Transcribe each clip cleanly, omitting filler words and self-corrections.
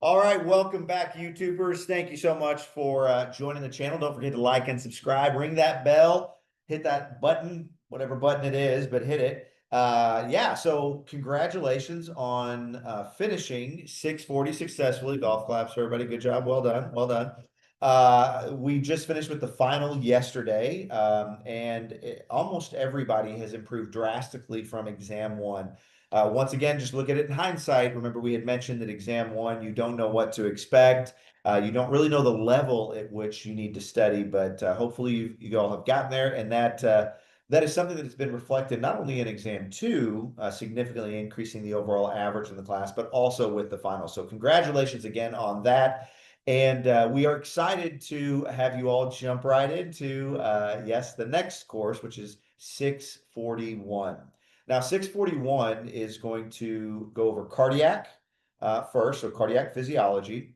All right, welcome back, YouTubers. Thank you so much for joining the channel. Don't forget to like and subscribe. Ring that bell. Hit that button, whatever button it is, but hit it. Yeah, so congratulations on finishing 640 successfully. Golf claps for everybody. Good job. Well done. Well done. We just finished with the final yesterday, and almost everybody has improved drastically from exam one. Once again, just look at it in hindsight. Remember, we had mentioned that exam one, you don't know what to expect. You don't really know the level at which you need to study, but hopefully you all have gotten there, and that is something that has been reflected not only in exam two, significantly increasing the overall average in the class, but also with the final. So congratulations again on that. And we are excited to have you all jump right into, yes, the next course, which is 641. Now, 641 is going to go over cardiac first, so cardiac physiology,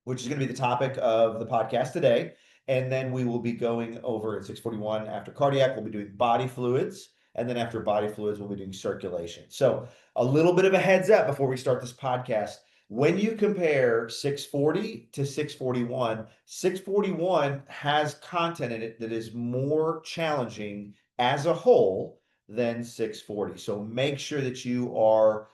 which is going to be the topic of the podcast today. And then we will be going over at 641 after cardiac, we'll be doing body fluids. And then after body fluids, we'll be doing circulation. So a little bit of a heads up before we start this podcast. When you compare 640 to 641, 641 has content in it that is more challenging as a whole than 640. So make sure that you are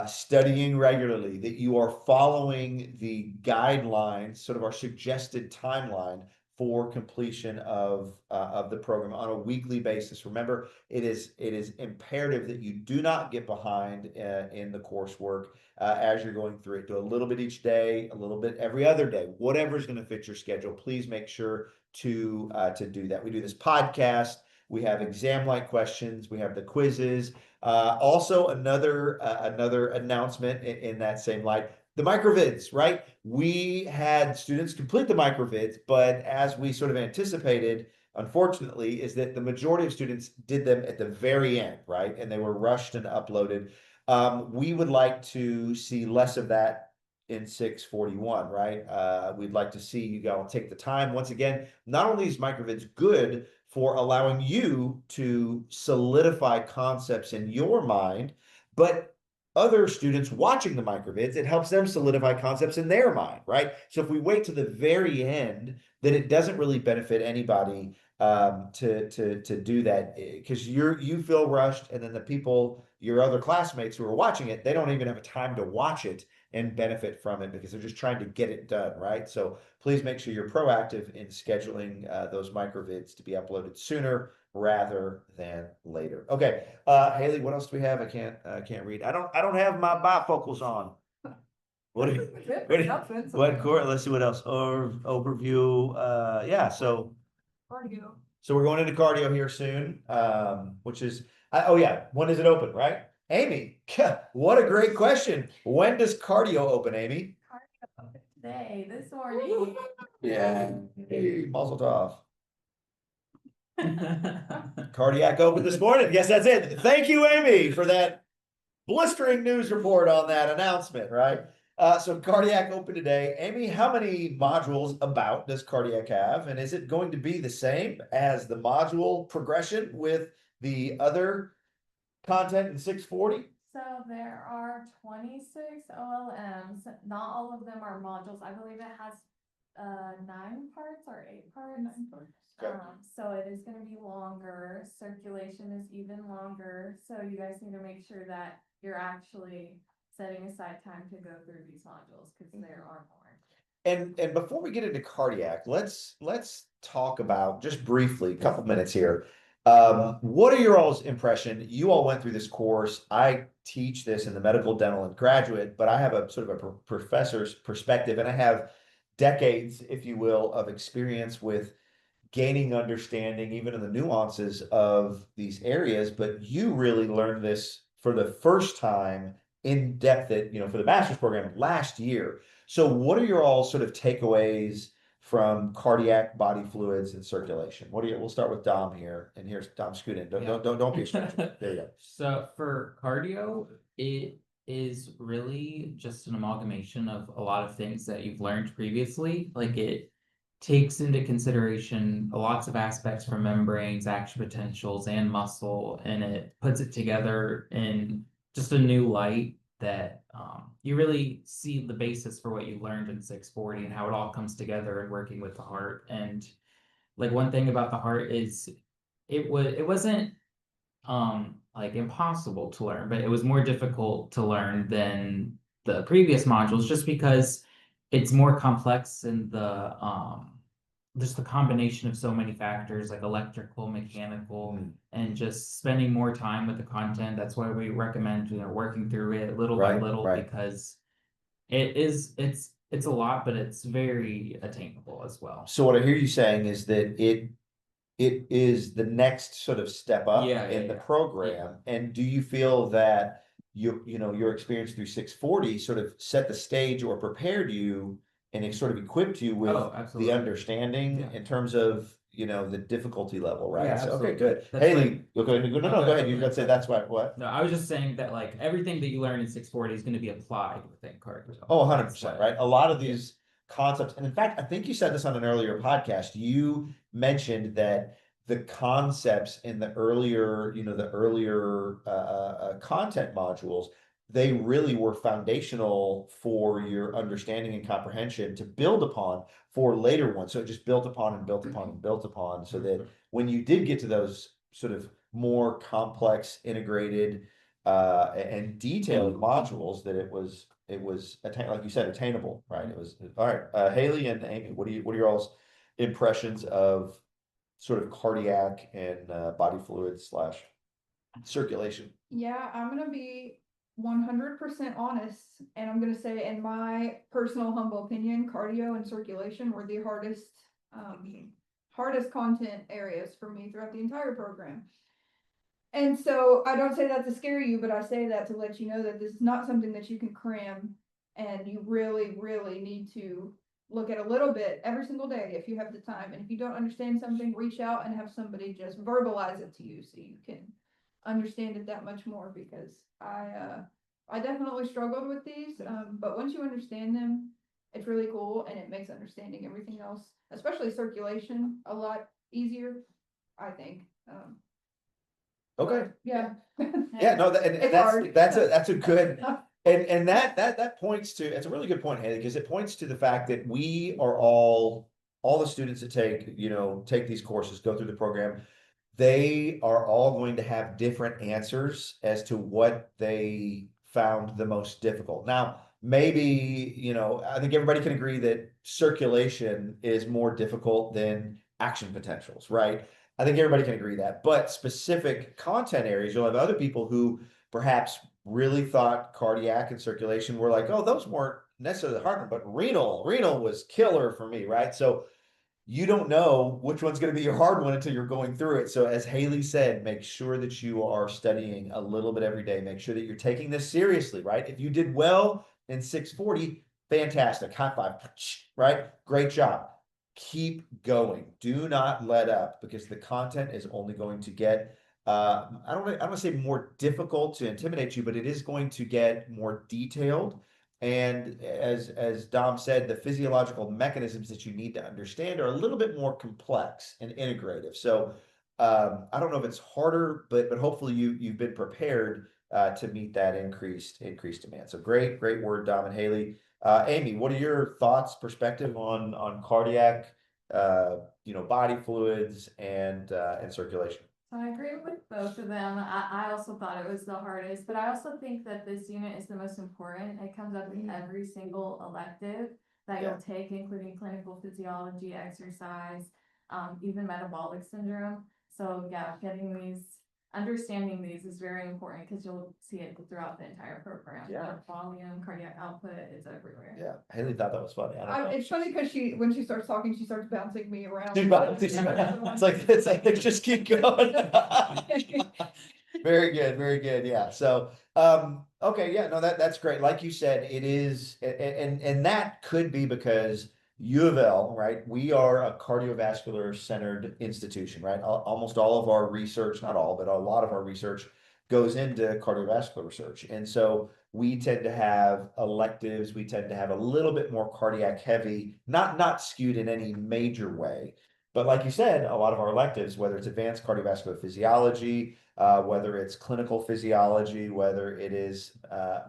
studying regularly, that you are following the guidelines, sort of our suggested timeline for completion of the program on a weekly basis. Remember, it is imperative that you do not get behind in the coursework as you're going through it. Do a little bit each day, a little bit every other day, whatever is going to fit your schedule. Please make sure to do that. We do this podcast. We have exam-like questions. We have the quizzes. Also, another announcement in that same light, the microvids, right? We had students complete the microvids, but as we sort of anticipated, unfortunately, is that the majority of students did them at the very end, right? And they were rushed and uploaded. We would like to see less of that in 641, right? We'd like to see you go and take the time. Once again, not only is microvids good for allowing you to solidify concepts in your mind, but other students watching the microvids, it helps them solidify concepts in their mind, right? So if we wait to the very end, then it doesn't really benefit anybody to do that, because you feel rushed, and then the people, your other classmates who are watching it, they don't even have a time to watch it and benefit from it because they're just trying to get it done, right? So please make sure you're proactive in scheduling those microvids to be uploaded sooner rather than later. Okay, Haley, what else do we have? I can't read. I don't have my bifocals on. What court? Let's see what else. Overview. Yeah. So Cardio. we're going into cardio here soon, which is oh yeah, when does it open, right? Amy, what a great question. When does cardio open, Amy? Cardio today, this morning. Yeah, hey, mazel tov. Cardiac open this morning. Yes, that's it. Thank you, Amy, for that blistering news report on that announcement, right? So cardiac open today. Amy, how many modules about does cardiac have? And is it going to be the same as the module progression with the other content in 640? So there are 26 OLMs. Not all of them are modules. I believe it has 9 parts or 8 parts. 9 parts. Okay. So it is going to be longer. Circulation is even longer. So you guys need to make sure that you're actually setting aside time to go through these modules, because there are more. And before we get into cardiac, let's talk about, just briefly, a couple minutes here. What are your all's impression? You all went through this course. I teach this in the medical, dental, and graduate, but I have a sort of a professor's perspective, and I have decades, if you will, of experience with gaining understanding, even in the nuances of these areas. But you really learned this for the first time in depth at, for the master's program last year. So what are your all sort of takeaways from cardiac, body fluids, and circulation? We'll start with Dom here, and here's Dom Scootin. Don't be a stranger. There you go. So for cardio, it is really just an amalgamation of a lot of things that you've learned previously. Like, it takes into consideration lots of aspects from membranes, action potentials, and muscle, and it puts it together in just a new light that you really see the basis for what you learned in 640 and how it all comes together and working with the heart. And like one thing about the heart is it wasn't like impossible to learn, but it was more difficult to learn than the previous modules just because it's more complex and the just the combination of so many factors like electrical, mechanical, and just spending more time with the content. That's why we recommend, working through it little by Right, little, right. because it's a lot, but it's very attainable as well. So what I hear you saying is that it is the next sort of step up Yeah, in yeah, the yeah. program. And do you feel that your experience through 640 sort of set the stage or prepared you and it sort of equipped you with Oh, the absolutely. understanding Yeah. in terms of, the difficulty level, right? Yeah, So, okay, absolutely. good. That's Haley, like- no, go ahead. You gotta say that's what? No, I was just saying that like everything that you learn in 640 is going to be applied within cardio. Oh, 100%, That's why- right? A lot of these concepts, and in fact, I think you said this on an earlier podcast. You mentioned that the concepts in the earlier, content modules, they really were foundational for your understanding and comprehension to build upon for later ones. So it just built upon and built upon and built upon, so that when you did get to those sort of more complex, integrated, and detailed modules, that it was like you said, attainable, right? It was all right. Haley and Amy, what are your all's impressions of sort of cardiac and body fluid / circulation? Yeah, I'm gonna be 100% honest, and I'm gonna say, in my personal humble opinion, cardio and circulation were the hardest content areas for me throughout the entire program. And so I don't say that to scare you, but I say that to let you know that this is not something that you can cram, and you really, really need to look at a little bit every single day if you have the time. And if you don't understand something, reach out and have somebody just verbalize it to you so you can understand it that much more, because I definitely struggled with these, but once you understand them, it's really cool, and it makes understanding everything else, especially circulation, a lot easier, I think. Okay. Yeah. Yeah, no, and It's that's hard. that's a good, and that points to, it's a really good point, Haley, because it points to the fact that we are all the students that take these courses, go through the program, they are all going to have different answers as to what they found the most difficult. Now, maybe, I think everybody can agree that circulation is more difficult than action potentials, right? I think everybody can agree that, but specific content areas, you'll have other people who perhaps really thought cardiac and circulation were like, oh, those weren't necessarily the hard one, but renal was killer for me, right? So you don't know which one's going to be your hard one until you're going through it. So as Haley said, make sure that you are studying a little bit every day. Make sure that you're taking this seriously, right? If you did well in 640, fantastic. High five, right? Great job. Keep going. Do not let up, because the content is only going to get, I don't want to say more difficult to intimidate you, but it is going to get more detailed. And as Dom said, the physiological mechanisms that you need to understand are a little bit more complex and integrative. So I don't know if it's harder, but hopefully you've been prepared to meet that increased demand. So great word, Dom and Haley. Amy, what are your thoughts, perspective on cardiac, body fluids and circulation? So I agree with both of them. I also thought it was the hardest, but I also think that this unit is the most important. It comes up in every single elective that Yeah. you'll take, including clinical physiology, exercise, even metabolic syndrome. So yeah, understanding these is very important, because you'll see it throughout the entire program. Yeah. Heart volume, cardiac output is everywhere. Yeah, Haley thought that was funny. I don't know. It's funny because when she starts talking, she starts bouncing me around. It's like just keep going. Very good. Yeah. So, okay. Yeah, no, that's great. Like you said, it is, and that could be because U of L, right? We are a cardiovascular centered institution, right? Almost all of our research, not all, but a lot of our research goes into cardiovascular research. And so we tend to have electives, we tend to have a little bit more cardiac heavy, not skewed in any major way. But like you said, a lot of our electives, whether it's advanced cardiovascular physiology, whether it's clinical physiology, whether it is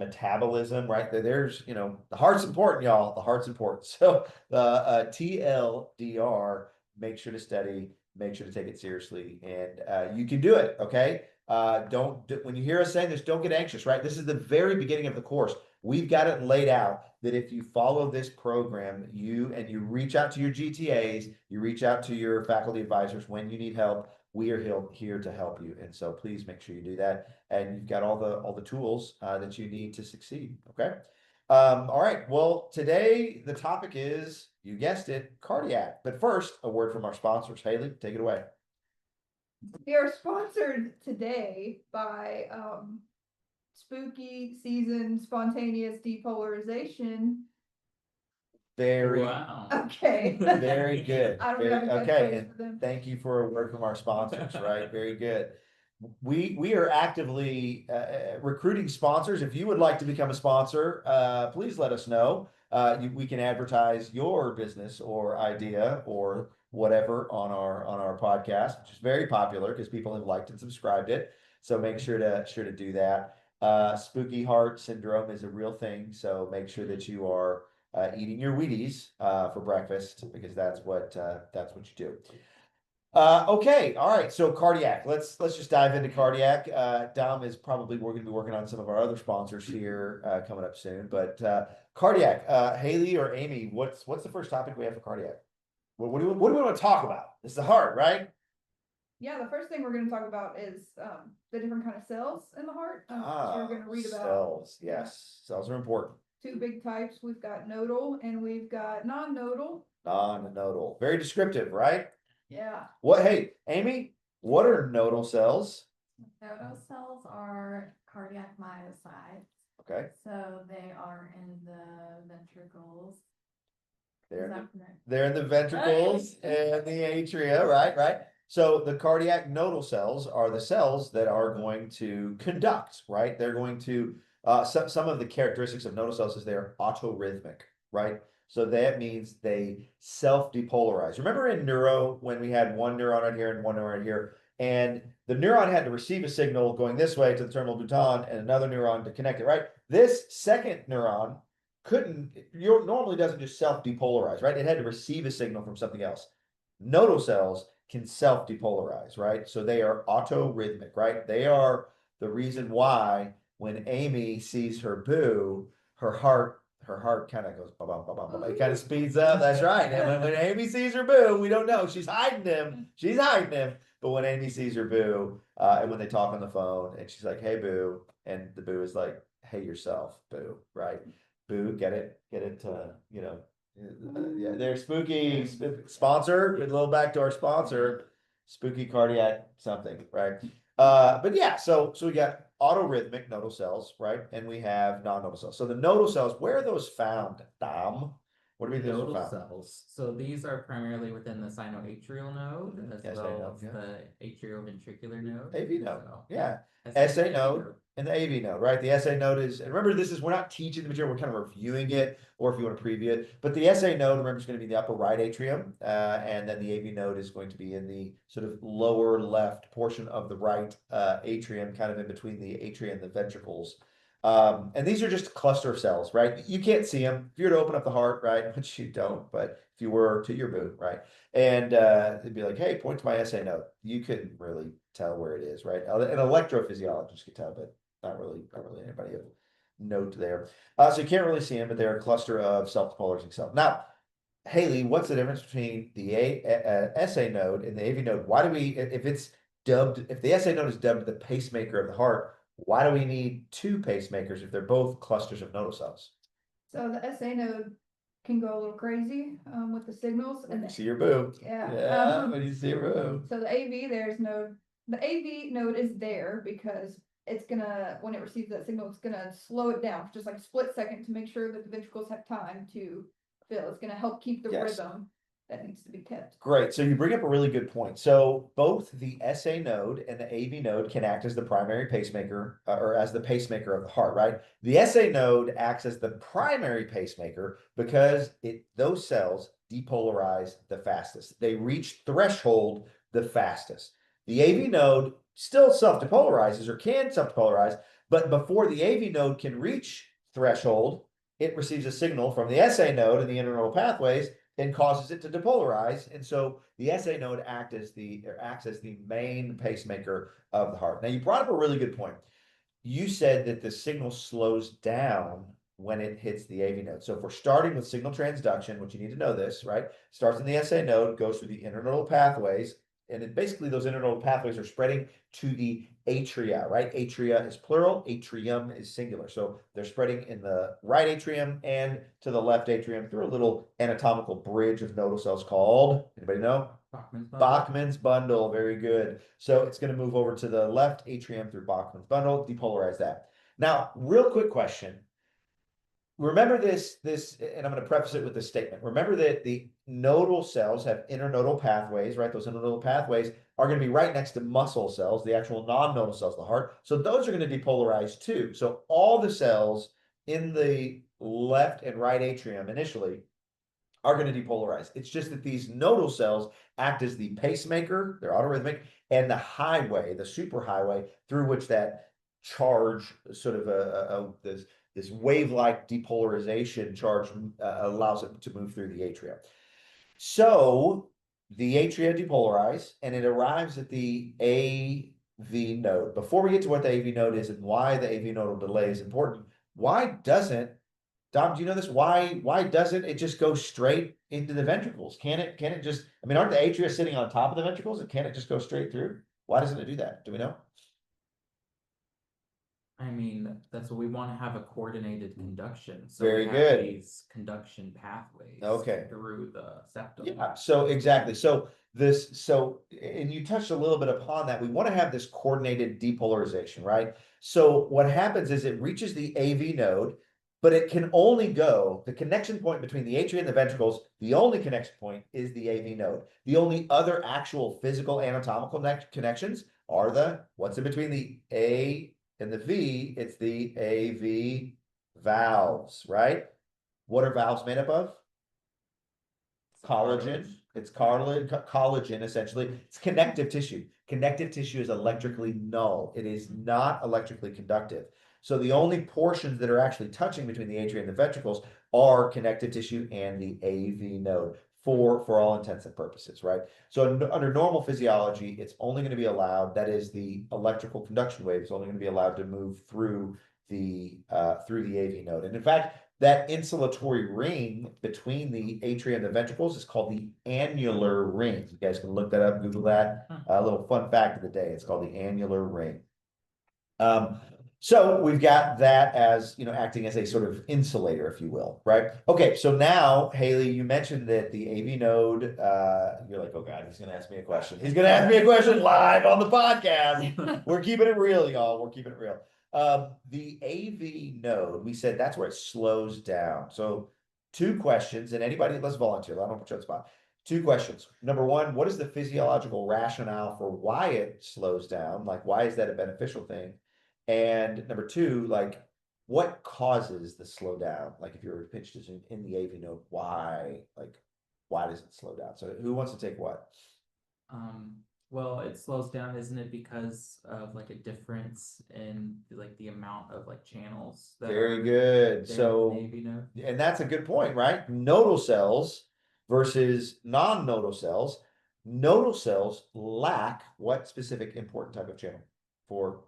metabolism, right? There's, the heart's important, y'all. The heart's important. So the TLDR, make sure to study, make sure to take it seriously, and you can do it, okay? When you hear us saying this, don't get anxious, right? This is the very beginning of the course. We've got it laid out that if you follow this program, you reach out to your GTAs, you reach out to your faculty advisors when you need help, we are here to help you. And so please make sure you do that. And you've got all the tools that you need to succeed. Okay. All right. Well, today the topic is, you guessed it, cardiac. But first, a word from our sponsors. Haley, take it away. We are sponsored today by Spooky Season Spontaneous Depolarization. Very, Wow. Okay. very good. I don't Very- have a okay, catchphrase and for them. thank you for a word from our sponsors, right? Very good. We are actively recruiting sponsors. If you would like to become a sponsor, please let us know. We can advertise your business or idea or whatever on our podcast, which is very popular because people have liked and subscribed it. So make sure to do that. Spooky heart syndrome is a real thing, so make sure that you are eating your Wheaties for breakfast, because that's what you do. Okay, all right. So cardiac. Let's just dive into cardiac. Dom is probably, we're going to be working on some of our other sponsors here coming up soon. But cardiac. Haley or Amy, what's the first topic we have for cardiac? What do we want to talk about? It's the heart, right? Yeah, the first thing we're going to talk about is the different kind of cells in the heart. So we're going to read about cells. Yes, cells are important. two big types. We've got nodal and we've got non-nodal. Non-nodal. Very descriptive, right? Yeah. Hey, Amy, what are nodal cells? Nodal cells are cardiac myocytes. Okay. So they are in the ventricles. They're They're in the ventricles and the atria, right? So the cardiac nodal cells are the cells that are going to conduct, right? They're going to, some of the characteristics of nodal cells is they're autorhythmic, right? So that means they self-depolarize. Remember in neuro, when we had one neuron right here and one neuron right here, and the neuron had to receive a signal going this way to the terminal bouton and another neuron to connect it, right? This second neuron normally doesn't just self-depolarize, right? It had to receive a signal from something else. Nodal cells can self-depolarize, right? So they are autorhythmic, right? They are the reason why when Amy sees her boo, her heart kind of goes, it kind of speeds up. That's right. And when Amy sees her boo, we don't know. She's hiding him. But when Amy sees her boo, and when they talk on the phone, and she's like, "Hey, boo," and the boo is like, "Hey, yourself, boo," right? Boo, get it, yeah, they're spooky sponsor. A little back to our sponsor, spooky cardiac something, right? But yeah, so we got autorhythmic nodal cells, right? And we have non-nodal cells. So the nodal cells, where are those found, Dom? What do we Nodal found? cells. So these are primarily within the sinoatrial node as SA well node, as yeah. the atrioventricular node. AV node, So, yeah. SA SA node and the AV node, right? The SA node is, and remember, we're not teaching the material, we're kind of reviewing it, or if you want to preview it. But the SA node, remember, is going to be the upper right atrium, and then the AV node is going to be in the sort of lower left portion of the right atrium, kind of in between the atria and the ventricles. And these are just a cluster of cells, right? You can't see them. If you were to open up the heart, right, which you don't, but if you were to your boo, right, and it'd be like, "Hey, point to my SA node." You couldn't really tell where it is, right? An electrophysiologist could tell, but not really anybody of note there. So you can't really see them, but they're a cluster of self-depolarizing cells. Now, Haley, what's the difference between the SA node and the AV node? Why do we, if the SA node is dubbed the pacemaker of the heart, why do we need two pacemakers if they're both clusters of nodal cells? So the SA node can go a little crazy with the signals. When you see your boo. Yeah. When you see your boo. So the AV node is there because it's gonna, when it receives that signal, it's gonna slow it down for just like a split second to make sure that the ventricles have time to fill. It's gonna help keep the Yes. rhythm that needs to be kept. Great. So you bring up a really good point. So both the SA node and the AV node can act as the primary pacemaker or as the pacemaker of the heart, right? The SA node acts as the primary pacemaker because those cells depolarize the fastest. They reach threshold the fastest. The AV node still self-depolarizes or can self-depolarize, but before the AV node can reach threshold, it receives a signal from the SA node in the internodal pathways and causes it to depolarize. And so the SA node acts as the main pacemaker of the heart. Now, you brought up a really good point. You said that the signal slows down when it hits the AV node. So if we're starting with signal transduction, which you need to know this, right? Starts in the SA node, goes through the internodal pathways, and basically those internodal pathways are spreading to the atria, right? Atria is plural, atrium is singular. So they're spreading in the right atrium and to the left atrium through a little anatomical bridge of nodal cells called, anybody know? Bachman's bundle. Bachman's bundle, very good. So it's going to move over to the left atrium through Bachman's bundle, depolarize that. Now, real quick question. Remember this, and I'm going to preface it with this statement. Remember that the nodal cells have internodal pathways, right? Those internodal pathways are going to be right next to muscle cells, the actual non-nodal cells of the heart. So those are going to depolarize too. So all the cells in the left and right atrium initially are going to depolarize. It's just that these nodal cells act as the pacemaker, they're autorhythmic, and the highway, the superhighway through which that charge, sort of this wave-like depolarization charge allows it to move through the atria. So the atria depolarize and it arrives at the AV node. Before we get to what the AV node is and why the AV nodal delay is important, why doesn't, Dom, do you know this? Why doesn't it just go straight into the ventricles? Can it just, I mean, aren't the atria sitting on top of the ventricles and can't it just go straight through? Why doesn't it do that? Do we know? I mean, that's what we want to have, a coordinated conduction. So Very we have good. these conduction pathways Okay. through the septum. Yeah, so exactly. And you touched a little bit upon that. We want to have this coordinated depolarization, right? So what happens is it reaches the AV node, but it can only go, the connection point between the atria and the ventricles, the only connection point is the AV node. The only other actual physical anatomical connections are what's in between the A and the V, it's the AV valves, right? What are valves made up of? Collagen. It's cartilage, collagen, essentially. It's connective tissue. Connective tissue is electrically null. It is not electrically conductive. So the only portions that are actually touching between the atria and the ventricles are connective tissue and the AV node for all intents and purposes, right? So under normal physiology, it's only going to be allowed, that is the electrical conduction wave is only going to be allowed to move through the AV node. And in fact, that insulatory ring between the atria and the ventricles is called the annular ring. You guys can look that up, Google that. A little fun fact of the day, it's called the annular ring. So we've got that as, acting as a sort of insulator, if you will, right? Okay, so now, Haley, you mentioned that the AV node, you're like, oh God, he's going to ask me a question. He's going to ask me a question live on the podcast. We're keeping it real, y'all. We're keeping it real. The AV node, we said that's where it slows down. So 2 questions, and anybody, let's volunteer. I don't put you on the spot. 2 questions. Number 1, what is the physiological rationale for why it slows down? Like, why is that a beneficial thing? And number 2, like, what causes the slowdown? Like, if you're pitched as in the AV node, why does it slow down? So who wants to take what? Well, it slows down, isn't it, because of like a difference in like the amount of like channels that Very are good. there So, in the AV node? and that's a good point, right? Nodal cells versus non-nodal cells. Nodal cells lack what specific important type of channel for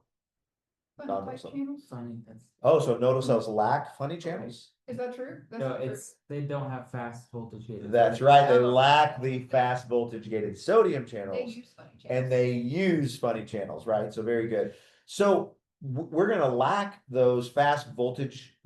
Funny type channels? Funny, that's. Oh, so nodal cells lack funny channels? Is that true? That's No, not true. they don't have fast voltage gated. That's right. They lack the fast voltage gated sodium They channels. use funny channels. And they use funny channels, right? So very good. So we're going to lack those fast voltage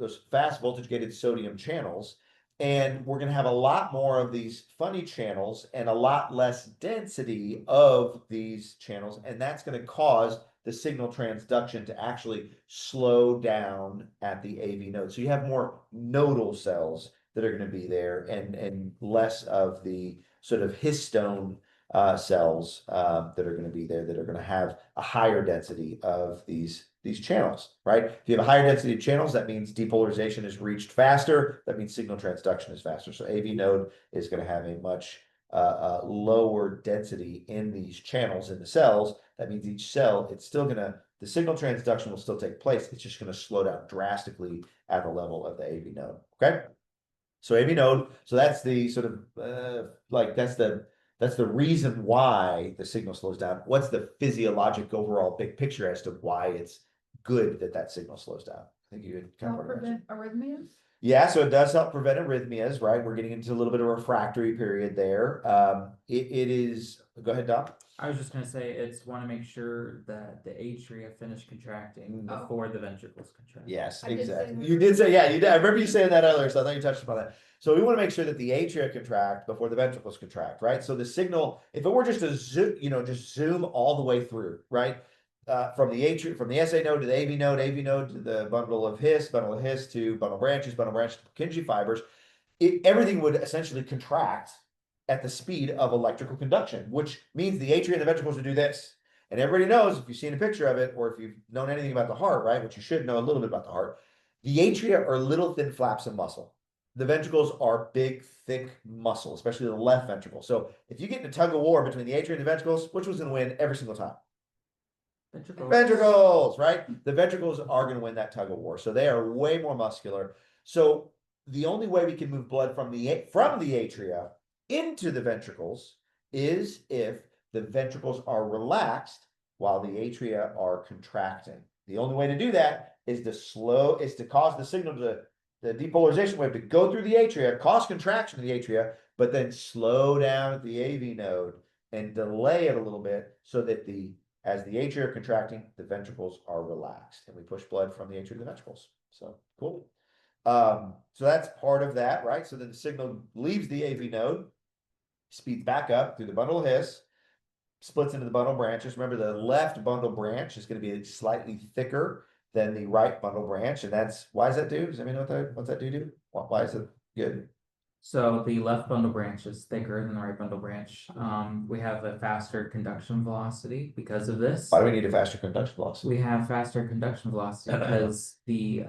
gated sodium channels, and we're going to have a lot more of these funny channels and a lot less density of these channels, and that's going to cause the signal transduction to actually slow down at the AV node. So you have more nodal cells that are going to be there and less of the sort of histone cells that are going to be there that are going to have a higher density of these channels, right? If you have a higher density of channels, that means depolarization is reached faster. That means signal transduction is faster. So AV node is going to have a much lower density in these channels in the cells. That means each cell, it's still going to, the signal transduction will still take place. It's just going to slow down drastically at the level of the AV node. Okay. So AV node, so that's the sort of that's the reason why the signal slows down. What's the physiologic overall big picture as to why it's good that that signal slows down? I think you had kind Help of already mentioned. prevent arrhythmias. Yeah, so it does help prevent arrhythmias, right? We're getting into a little bit of a refractory period there. It is, go ahead, Doc. I was just gonna say, it's wanna make sure that the atria finish contracting Oh. before the ventricles contract. Yes, I did say exactly. that. You did say, yeah, you did. I remember you saying that earlier, so I thought you touched upon that. So we want to make sure that the atria contract before the ventricles contract, right? So the signal, if it were just to zoom, just zoom all the way through, right? From the atria, from the SA node to the AV node to the bundle of His to bundle branches to Purkinje fibers, everything would essentially contract at the speed of electrical conduction, which means the atria and the ventricles would do this. And everybody knows, if you've seen a picture of it, or if you've known anything about the heart, right, which you should know a little bit about the heart, the atria are little thin flaps of muscle. The ventricles are big, thick muscle, especially the left ventricle. So if you get in a tug of war between the atria and the ventricles, which was going to win every single time? Ventricles, right? The ventricles are going to win that tug of war. So they are way more muscular. So the only way we can move blood from the atria into the ventricles is if the ventricles are relaxed while the atria are contracting. The only way to do that is to cause the signal to the depolarization wave to go through the atria, cause contraction of the atria, but then slow down at the AV node and delay it a little bit so that as the atria are contracting, the ventricles are relaxed, and we push blood from the atria to the ventricles. So cool. So that's part of that, right? So then the signal leaves the AV node, speeds back up through the bundle of His, splits into the bundle branches. Remember, the left bundle branch is going to be slightly thicker than the right bundle branch, and that's why does that do? Does anybody know what's that do? Why is it good? So the left bundle branch is thicker than the right bundle branch. We have a faster conduction velocity because of this. Why do we need a faster conduction velocity? We have faster conduction velocity because the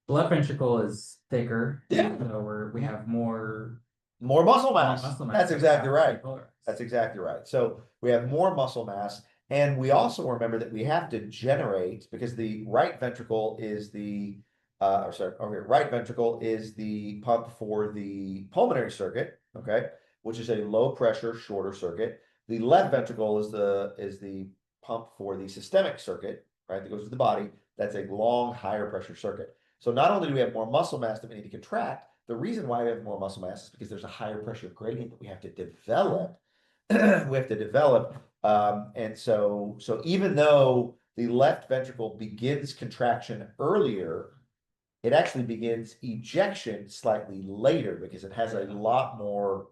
left ventricle is thicker. Yeah. So we have more muscle mass. That's exactly right. Polarized. That's exactly right. So we have more muscle mass, and we also remember that we have to generate, because the right ventricle is the right ventricle is the pump for the pulmonary circuit, okay, which is a low pressure, shorter circuit. The left ventricle is the pump for the systemic circuit, right, that goes to the body. That's a long, higher pressure circuit. So not only do we have more muscle mass that we need to contract, the reason why we have more muscle mass is because there's a higher pressure gradient that we have to develop. And so even though the left ventricle begins contraction earlier, it actually begins ejection slightly later because it has a lot more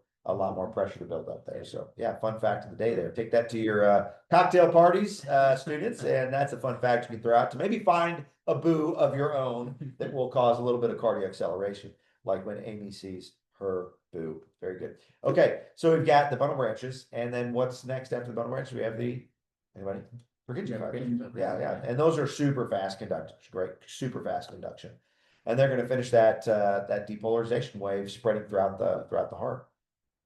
pressure to build up there. So yeah, fun fact of the day there. Take that to your cocktail parties, students, and that's a fun fact you can throw out to maybe find a boo of your own that will cause a little bit of cardiac acceleration, like when Amy sees her boo. Very good. Okay, so we've got the bundle branches, and then what's next after the bundle branches? We have anybody? Purkinje fibers. Yeah, and those are super fast conduction, great, super fast conduction, and they're going to finish that depolarization wave spreading throughout the heart.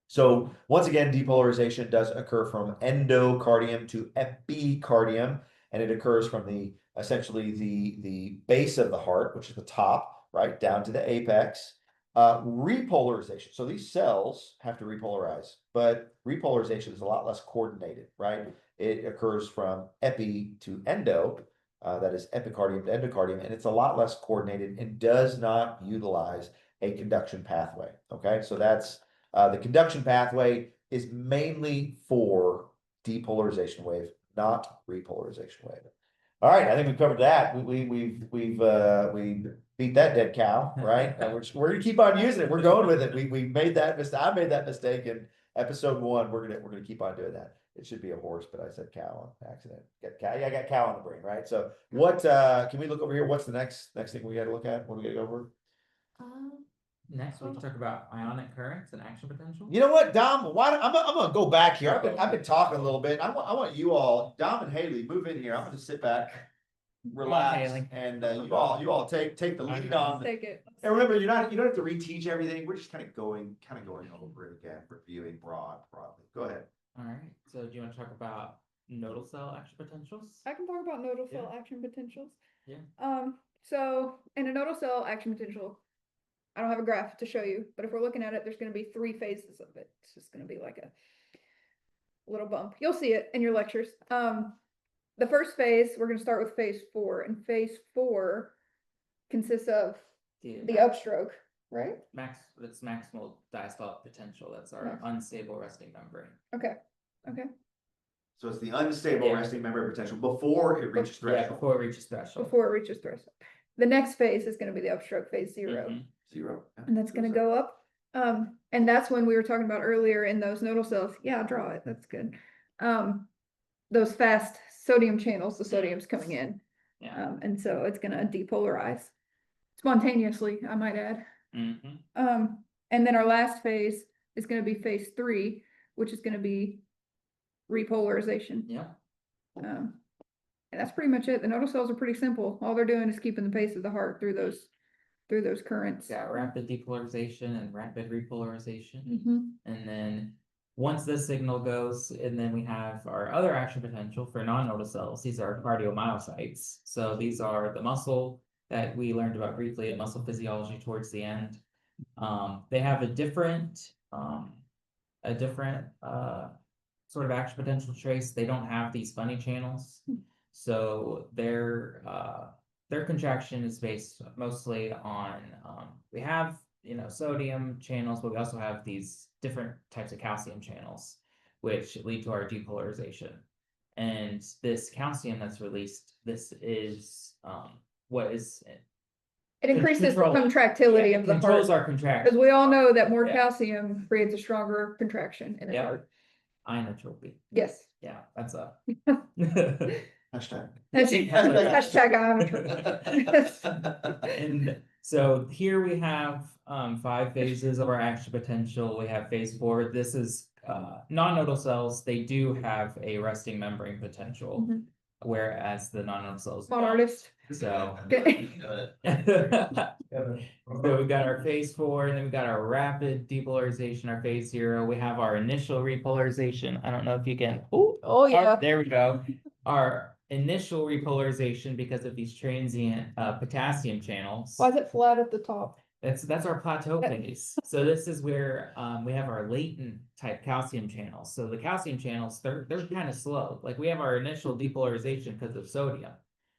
So once again, depolarization does occur from endocardium to epicardium, and it occurs from essentially the base of the heart, which is the top, right, down to the apex. Repolarization. So these cells have to repolarize, but repolarization is a lot less coordinated, right? It occurs from epi to endo, that is epicardium to endocardium, and it's a lot less coordinated and does not utilize a conduction pathway. Okay, so that's the conduction pathway is mainly for depolarization wave, not repolarization wave. All right, I think we've covered that. We beat that dead cow, right? We're gonna keep on using it. We're going with it. We made that mistake. I made that mistake in episode 1. We're gonna keep on doing that. It should be a horse, but I said cow on accident. I got cow on the brain, right? So what can we look over here? What's the next thing we got to look at? What do we got to go over? Next, we can talk about ionic currents and action potential. You know what, Dom? I'm gonna go back here. I've been talking a little bit. I want you all, Dom and Haley, move in here. I'm gonna sit back, relax, Haley. and you all take the lead on. Take it. And remember, you don't have to reteach everything. We're just kind of going over it again, reviewing broadly. Go ahead. All right. So do you want to talk about nodal cell action potentials? I can talk about nodal cell Yeah. action potentials. Yeah. So in a nodal cell action potential, I don't have a graph to show you, but if we're looking at it, there's going to be 3 phases of it. It's just going to be like a little bump. You'll see it in your lectures. The first phase, we're going to start with phase 4, and phase 4 consists of the upstroke, right? That's maximal diastolic potential. That's our unstable resting membrane. Okay. So it's the unstable resting membrane potential before it reaches Yeah, threshold. before it reaches threshold. Before it reaches threshold. The next phase is going to be the upstroke phase 0. Mhm. 0. And that's gonna go up. And that's when we were talking about earlier in those nodal cells. Yeah, draw it. That's good. Those fast sodium channels, the sodium's coming in. Yeah. And so it's gonna depolarize spontaneously, I might add. Mm-hmm. And then our last phase is gonna be phase 3, which is gonna be repolarization. Yeah. And that's pretty much it. The nodal cells are pretty simple. All they're doing is keeping the pace of the heart through those currents. Yeah, rapid depolarization and rapid repolarization. Mhm. And then once this signal goes, and then we have our other action potential for non-nodal cells. These are cardiomyocytes. So these are the muscle that we learned about briefly at muscle physiology towards the end. They have a different sort of action potential trace. They don't have these funny channels. So their contraction is based mostly on, we have, sodium channels, but we also have these different types of calcium channels, which lead to our depolarization. And this calcium that's released, this is what is It increases the Control. contractility of the controls heart. our contraction. Because we all know that more Yeah. calcium creates a stronger contraction in the Yeah. heart. Inotropy. Yes. Yeah, that's a. Hashtag. Hashtag And so here we have 5 phases of our action potential. We have phase 4. This is non-nodal cells. They do have a resting membrane potential, Mhm. whereas the non-nodal cells Small don't. artist. So Okay. so we got our phase 4, and then we got our rapid depolarization, our phase 0. We have our initial repolarization. I don't know if you can. Oh, yeah. There we go. Our initial repolarization because of these transient potassium channels. Why is it flat at the top? That's our plateau phase. So this is where we have our latent type calcium channels. So the calcium channels, they're kind of slow. Like we have our initial depolarization because of sodium,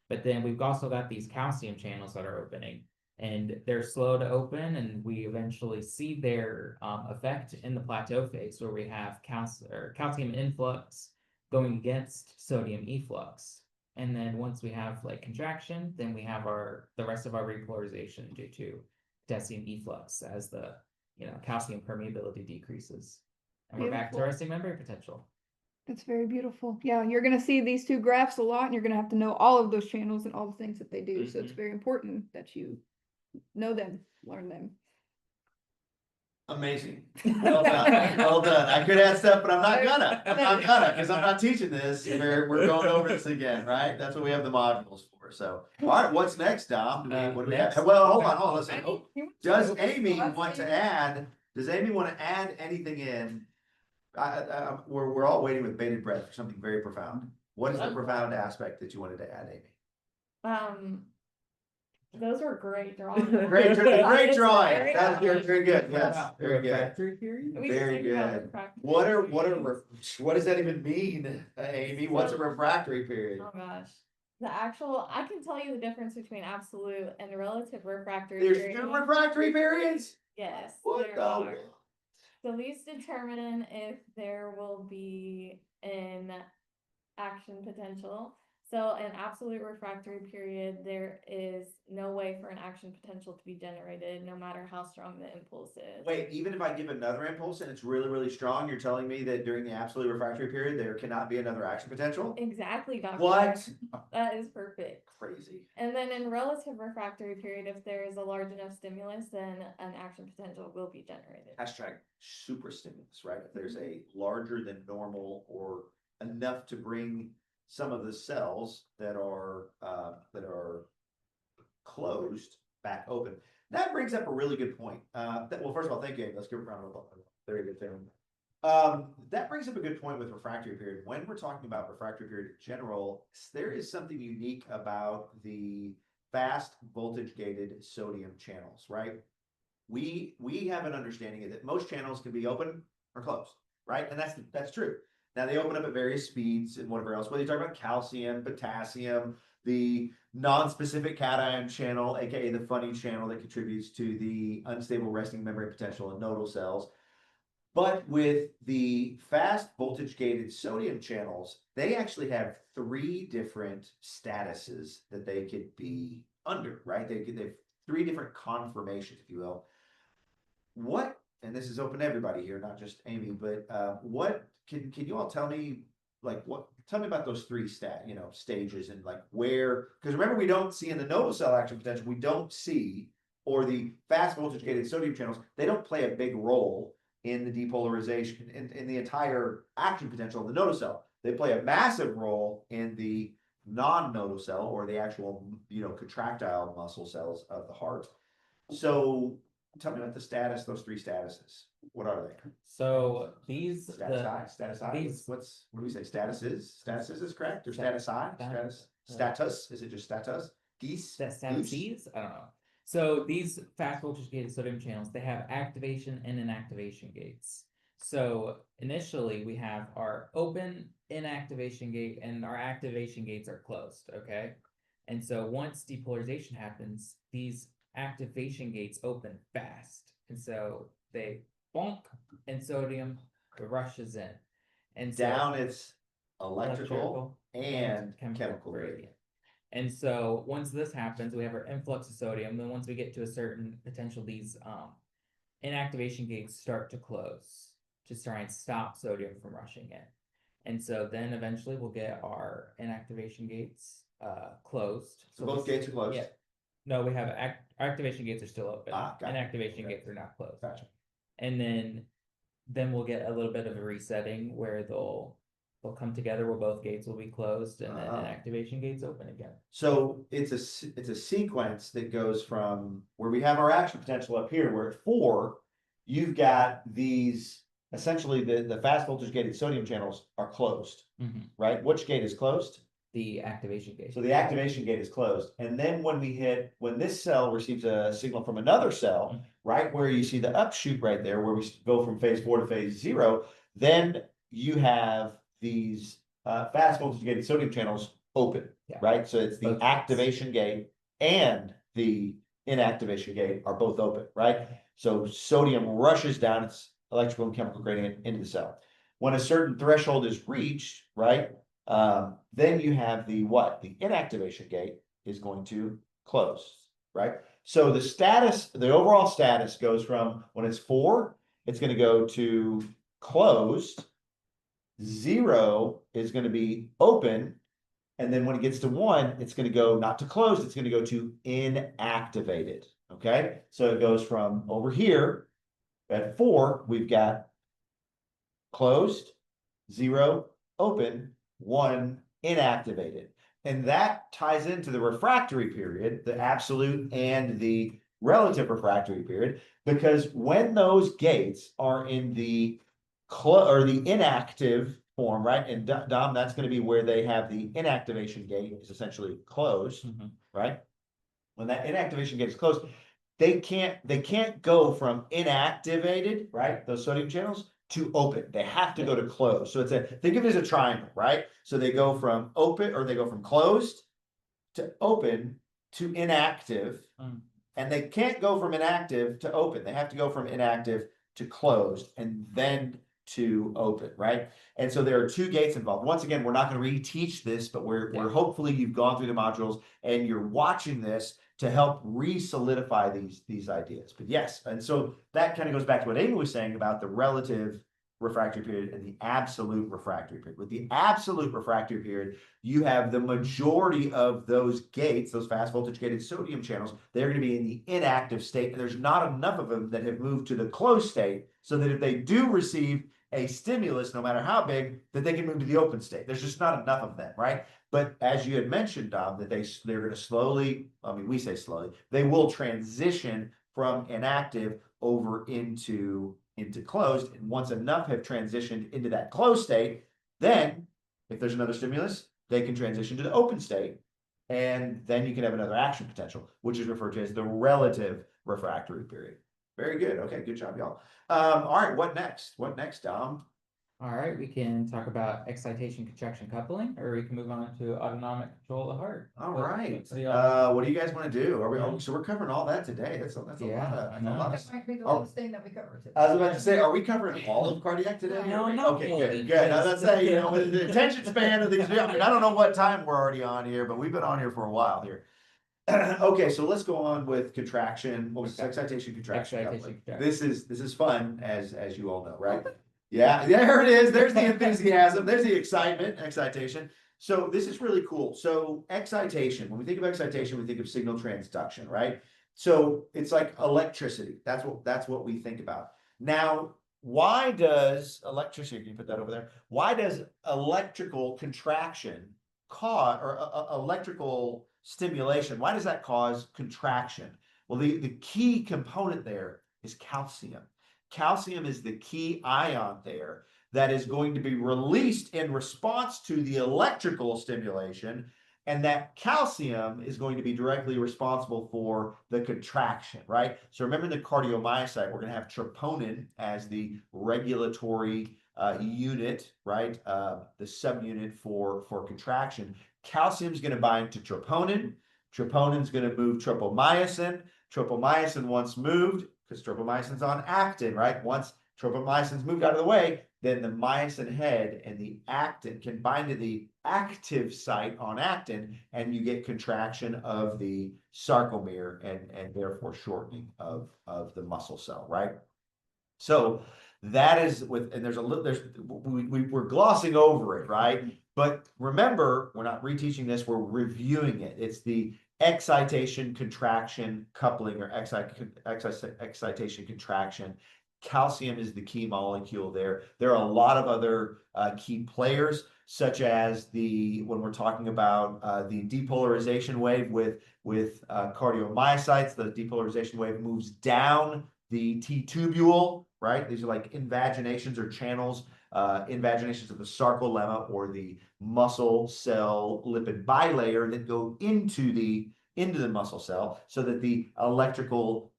but then we've also got these calcium channels that are opening, and they're slow to open, and we eventually see their effect in the plateau phase where we have calcium influx going against sodium efflux. And then once we have like contraction, then we have the rest of our repolarization due to potassium efflux as the calcium permeability decreases. And we're back to Beautiful. resting membrane potential. That's very beautiful. Yeah, you're going to see these 2 graphs a lot, and you're going to have to know all of those channels and all the things that they do. So it's Mhm. very important that you know them, learn them. Amazing. Well done. Well done. I could add stuff, but I'm not gonna. Because I'm not teaching this. We're going over this again, right? That's what we have the modules for. So, all right, what's next, Dom? What do we have? Next. Well, hold on. Listen. Does Amy want to add? Does Amy want to add anything in? We're all waiting with bated breath for something very profound. What is the profound aspect that you wanted to add, Amy? Those were great drawings. Great It's drawing. very- That's very good. Yes, very good. Refractory period? We just Very think about good. refractory What does that even mean, Amy? What's a refractory period? Oh gosh. I can tell you the difference between absolute and relative refractory There's period. 2 refractory periods? Yes, What there the? are. So these determine if there will be an action potential. So an absolute refractory period, there is no way for an action potential to be generated, no matter how strong the impulse is. Wait, even if I give another impulse and it's really, really strong, you're telling me that during the absolute refractory period, there cannot be another action potential? Exactly, Dr. What? That is perfect. Crazy. And then in relative refractory period, if there is a large enough stimulus, then an action potential will be generated. Hashtag super stimulus, right? If there's a larger than normal or enough to bring some of the cells that are closed back open. That brings up a really good point. Well, first of all, thank you. Let's give a round of applause. Very good thing. That brings up a good point with refractory period. When we're talking about refractory period in general, there is something unique about the fast voltage gated sodium channels, right? We have an understanding that most channels can be open or closed, right? And that's true. Now they open up at various speeds and whatever else. Whether you talk about calcium, potassium, the non-specific cation channel, aka the funny channel that contributes to the unstable resting membrane potential in nodal cells. But with the fast voltage gated sodium channels, they actually have 3 different statuses that they could be under, right? They have 3 different conformations, if you will. What, and this is open to everybody here, not just Amy, but what can you all tell me, like, tell me about those 3 stages and like where, because remember, we don't see in the nodal cell action potential, we don't see, or the fast voltage gated sodium channels, they don't play a big role in the depolarization, in the entire action potential of the nodal cell. They play a massive role in the non-nodal cell, or the actual, contractile muscle cells of the heart. So tell me about the status, those 3 statuses. What are they? So these Status I, status I. these- What do we say? Status is correct, or status I? Status. Status. Is it just status? Geese? statuses, I don't know. So these fast voltage gated sodium channels, they have activation and inactivation gates. So initially we have our open inactivation gate and our activation gates are closed, okay? And so once depolarization happens, these activation gates open fast. And so they bonk and sodium rushes in. And so Down its electrical and chemical gradient. And so once this happens, we have our influx of sodium. Then once we get to a certain potential, these inactivation gates start to close to try and stop sodium from rushing in. And so then eventually we'll get our inactivation gates closed. So both gates are closed? Yeah. No, we have activation gates are still open. Gotcha. Inactivation Okay. gates are not closed. Gotcha. And then we'll get a little bit of a resetting where they'll come together where both gates will be closed and then inactivation gates open again. So it's a sequence that goes from where we have our action potential up here, where at 4, you've got these, essentially the fast voltage gated sodium channels are closed, right? Which gate is closed? The activation gate. So the activation gate is closed. And then when this cell receives a signal from another cell, right where you see the upshoot right there, where we go from phase 4 to phase 0, then you have these fast voltage gated sodium channels open, right? So it's the activation gate and the inactivation gate are both open, right? So sodium rushes down its electrical and chemical gradient into the cell. When a certain threshold is reached, right, then you have the inactivation gate is going to close, right? So the overall status goes from when it's 4, it's going to go to closed. 0 is going to be open, and then when it gets to 1, it's going to go not to closed, it's going to go to inactivated. Okay, so it goes from over here at 4, we've got closed, 0 open, 1 inactivated, and that ties into the refractory period, the absolute and the relative refractory period, because when those gates are in the inactive form, right? And Dom, that's going to be where they have the inactivation gate is essentially closed, right? When that inactivation gate is closed, they can't go from inactivated, right? Those sodium channels to open. They have to go to closed. So think of it as a triangle, right? So they go from open, or they go from closed to open to inactive, and they can't go from inactive to open. They have to go from inactive to closed and then to open, right? And so there are two gates involved. Once again, we're not going to reteach this, but we're hopefully you've gone through the modules and you're watching this to help re-solidify these ideas. But yes, and so that kind of goes back to what Amy was saying about the relative refractory period and the absolute refractory period. With the absolute refractory period, you have the majority of those gates, those fast voltage gated sodium channels, they're going to be in the inactive state, and there's not enough of them that have moved to the closed state, so that if they do receive a stimulus, no matter how big, that they can move to the open state. There's just not enough of them, right? But as you had mentioned, Dom, that they're going to slowly, I mean, we say slowly, they will transition from inactive over into closed. And once enough have transitioned into that closed state, then if there's another stimulus, they can transition to the open state. And then you can have another action potential, which is referred to as the relative refractory period. Very good. Okay, good job, y'all. All right, what next? What next, Dom? All right, we can talk about excitation contraction coupling, or we can move on to autonomic control of the heart. All What- right. what's the, What do you guys want to do? Are we? Oh, so we're covering all that today. That's a Yeah, lot of. I That's a know. lot That of. might be the Oh. last thing that we cover today. I was about to say, are we covering all of cardiac today? No, not Okay, really. good, good. I was about to say, you know, with the attention span of these, I mean, I don't know what time we're already on here, but we've been on here for a while here. Okay, so let's go on with contraction. What was it? Okay. Excitation, contraction. Excitation, coupling. contraction. This is fun, as you all know, right? Yeah, there it is. There's the enthusiasm. There's the excitement, excitation. So this is really cool. So excitation, when we think of excitation, we think of signal transduction, right? So it's like electricity. That's what we think about. Now, why does electricity, can you put that over there? Why does electrical contraction cause, or electrical stimulation, why does that cause contraction? Well, the key component there is calcium. Calcium is the key ion there that is going to be released in response to the electrical stimulation, and that calcium is going to be directly responsible for the contraction, right? So remember the cardiomyocyte, we're going to have troponin as the regulatory unit, right? The subunit for contraction. Calcium is going to bind to troponin. Troponin is going to move tropomyosin. Tropomyosin once moved, because tropomyosin's on actin, right? Once tropomyosin's moved out of the way, then the myosin head and the actin can bind to the active site on actin, and you get contraction of the sarcomere and therefore shortening of the muscle cell, right? So that is with, and we're glossing over it, right? But remember, we're not reteaching this, we're reviewing it. It's the excitation contraction coupling, or excitation contraction. Calcium is the key molecule there. There are a lot of other key players, such as when we're talking about the depolarization wave with cardiomyocytes. The depolarization wave moves down the T-tubule, right? These are like invaginations or channels, invaginations of the sarcolemma or the muscle cell lipid bilayer that go into the muscle cell, so that the electrical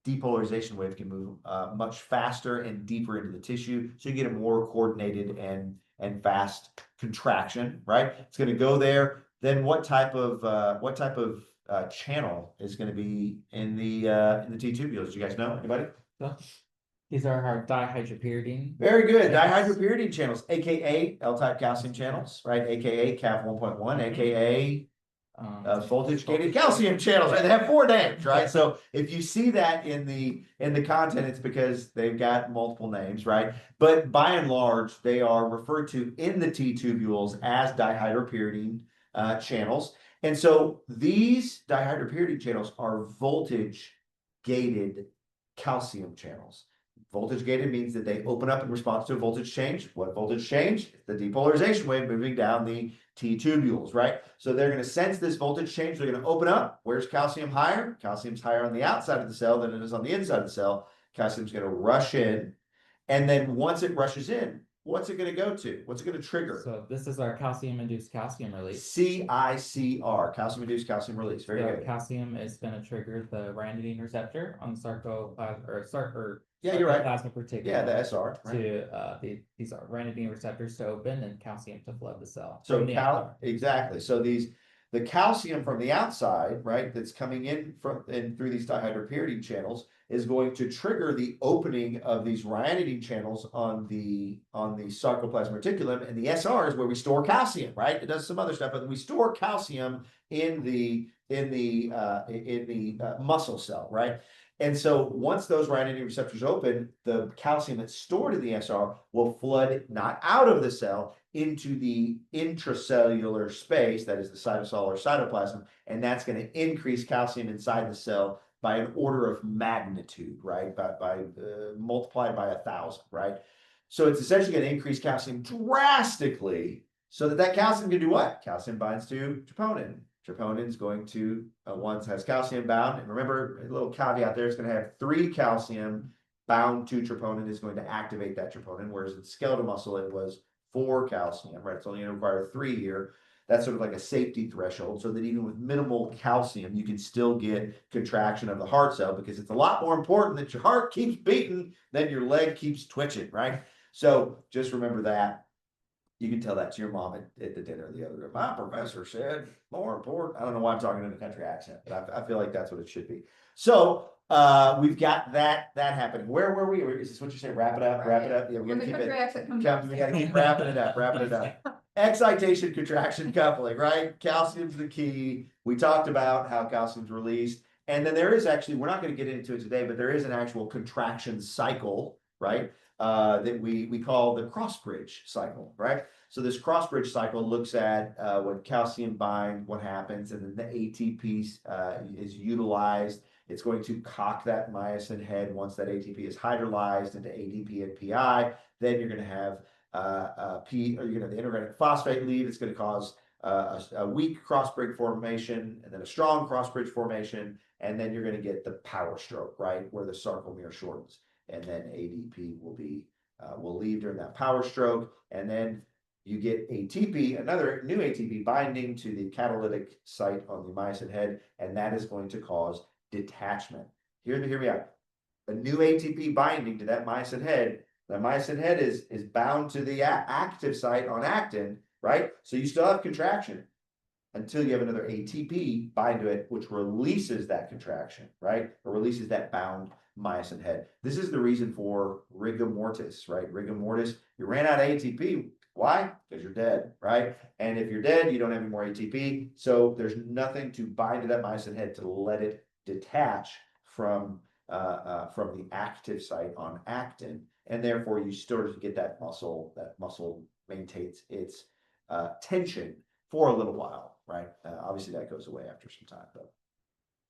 depolarization wave can move much faster and deeper into the tissue, so you get a more coordinated and fast contraction, right? It's going to go there. Then what type of channel is going to be in the T-tubules? Do you guys know? Anybody? So, these are our dihydropyridine. Very good. Channels. Dihydropyridine channels, aka L-type calcium channels, right? Aka CAF 1.1, aka voltage gated calcium channels, right? They have 4 names, right? So if you see that in the content, it's because they've got multiple names, right? But by and large, they are referred to in the T-tubules as dihydropyridine channels. And so these dihydropyridine channels are voltage gated calcium channels. Voltage gated means that they open up in response to a voltage change. What voltage change? The depolarization wave moving down the T-tubules, right? So they're going to sense this voltage change. They're going to open up. Where's calcium higher? Calcium's higher on the outside of the cell than it is on the inside of the cell. Calcium's going to rush in. And then once it rushes in, what's it going to go to? What's it going to trigger? So this is our calcium-induced calcium release. CICR, calcium-induced calcium release. Very So good. calcium is going to trigger the ranitidine receptor on the Yeah, you're right. sarcoplasmic reticulum. Yeah, the SR. Right? To these are ranitidine receptors to open and calcium to flood the cell. So from the outside. exactly. So the calcium from the outside, right, that's coming in through these dihydropyridine channels, is going to trigger the opening of these ryanodine channels on the sarcoplasmic reticulum, and the SR is where we store calcium, right? It does some other stuff, but we store calcium in the muscle cell, right? And so once those ryanodine receptors open, the calcium that's stored in the SR will flood not out of the cell into the intracellular space, that is the cytosol or cytoplasm, and that's going to increase calcium inside the cell by an order of magnitude, right? By multiplied by 1,000, right? So it's essentially going to increase calcium drastically, so that calcium can do what? Calcium binds to troponin. Troponin is going to, once has calcium bound, and remember, a little caveat there, it's going to have 3 calcium bound to troponin is going to activate that troponin, whereas in skeletal muscle it was 4 calcium, right? It's only going to require 3 here. That's sort of like a safety threshold, so that even with minimal calcium, you can still get contraction of the heart cell, because it's a lot more important that your heart keeps beating than your leg keeps twitching, right? So just remember that. You can tell that to your mom at the dinner the other day. My professor said more important. I don't know why I'm talking in a country accent, but I feel like that's what it should be. So we've got that happening. Where were we? Is this what you're saying? Wrap it up, wrap it up. Yeah, we're When gonna the keep country it. accent comes out. We gotta keep wrapping it up, wrapping it up. Excitation, contraction, coupling, right? Calcium's the key. We talked about how calcium's released. And then there is actually, we're not going to get into it today, but there is an actual contraction cycle, right? That we call the cross bridge cycle, right? So this cross bridge cycle looks at when calcium bind, what happens, and then the ATP is utilized. It's going to cock that myosin head once that ATP is hydrolyzed into ADP and PI. Then you're going to have you're going to have the inorganic phosphate leave. It's going to cause a weak cross bridge formation, and then a strong cross bridge formation, and then you're going to get the power stroke, right, where the sarcomere shortens, and then ADP will leave during that power stroke, and then you get ATP, another new ATP binding to the catalytic site on the myosin head, and that is going to cause detachment. Hear me out. A new ATP binding to that myosin head. The myosin head is bound to the active site on actin, right? So you still have contraction until you have another ATP bind to it, which releases that contraction, right? Or releases that bound myosin head. This is the reason for rigor mortis, right? Rigor mortis, you ran out of ATP. Why? Because you're dead, right? And if you're dead, you don't have any more ATP. So there's nothing to bind to that myosin head to let it detach from the active site on actin. And therefore you start to get that muscle maintains its tension for a little while, right? Obviously that goes away after some time though.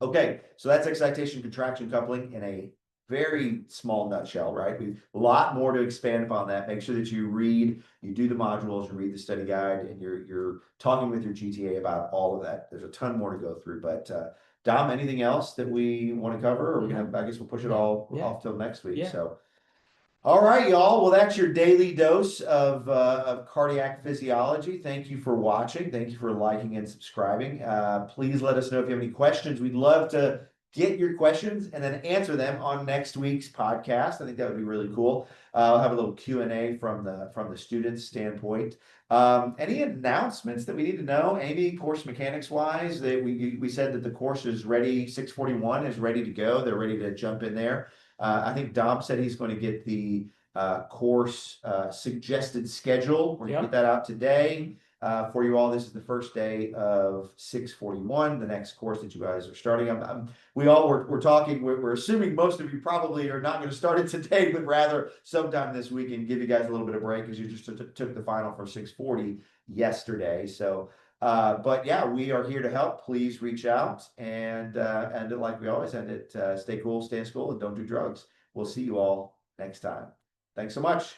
Okay, so that's excitation contraction coupling in a very small nutshell, right? We've a lot more to expand upon that. Make sure that you do the modules, you read the study guide, and you're talking with your GTA about all of that. There's a ton more to go through, but Dom, anything else that we want to cover, or I guess we'll push it all off till next week. Yeah. So, all right, y'all. Well, that's your daily dose of cardiac physiology. Thank you for watching. Thank you for liking and subscribing. Please let us know if you have any questions. We'd love to get your questions and then answer them on next week's podcast. I think that would be really cool. I'll have a little Q&A from the students' standpoint. Any announcements that we need to know, Amy, course mechanics wise? That we said that the course is ready. 641 is ready to go. They're ready to jump in there. I think Dom said he's going to get the course suggested schedule. We're going to get that out today for you all. This is the first day of 641, the next course that you guys are starting. We're talking, we're assuming most of you probably are not going to start it today, but rather sometime this week, and give you guys a little bit of break because you just took the final for 640 yesterday. So but yeah, we are here to help. Please reach out, and like we always end it, stay cool, stay in school, and don't do drugs. We'll see you all next time. Thanks so much.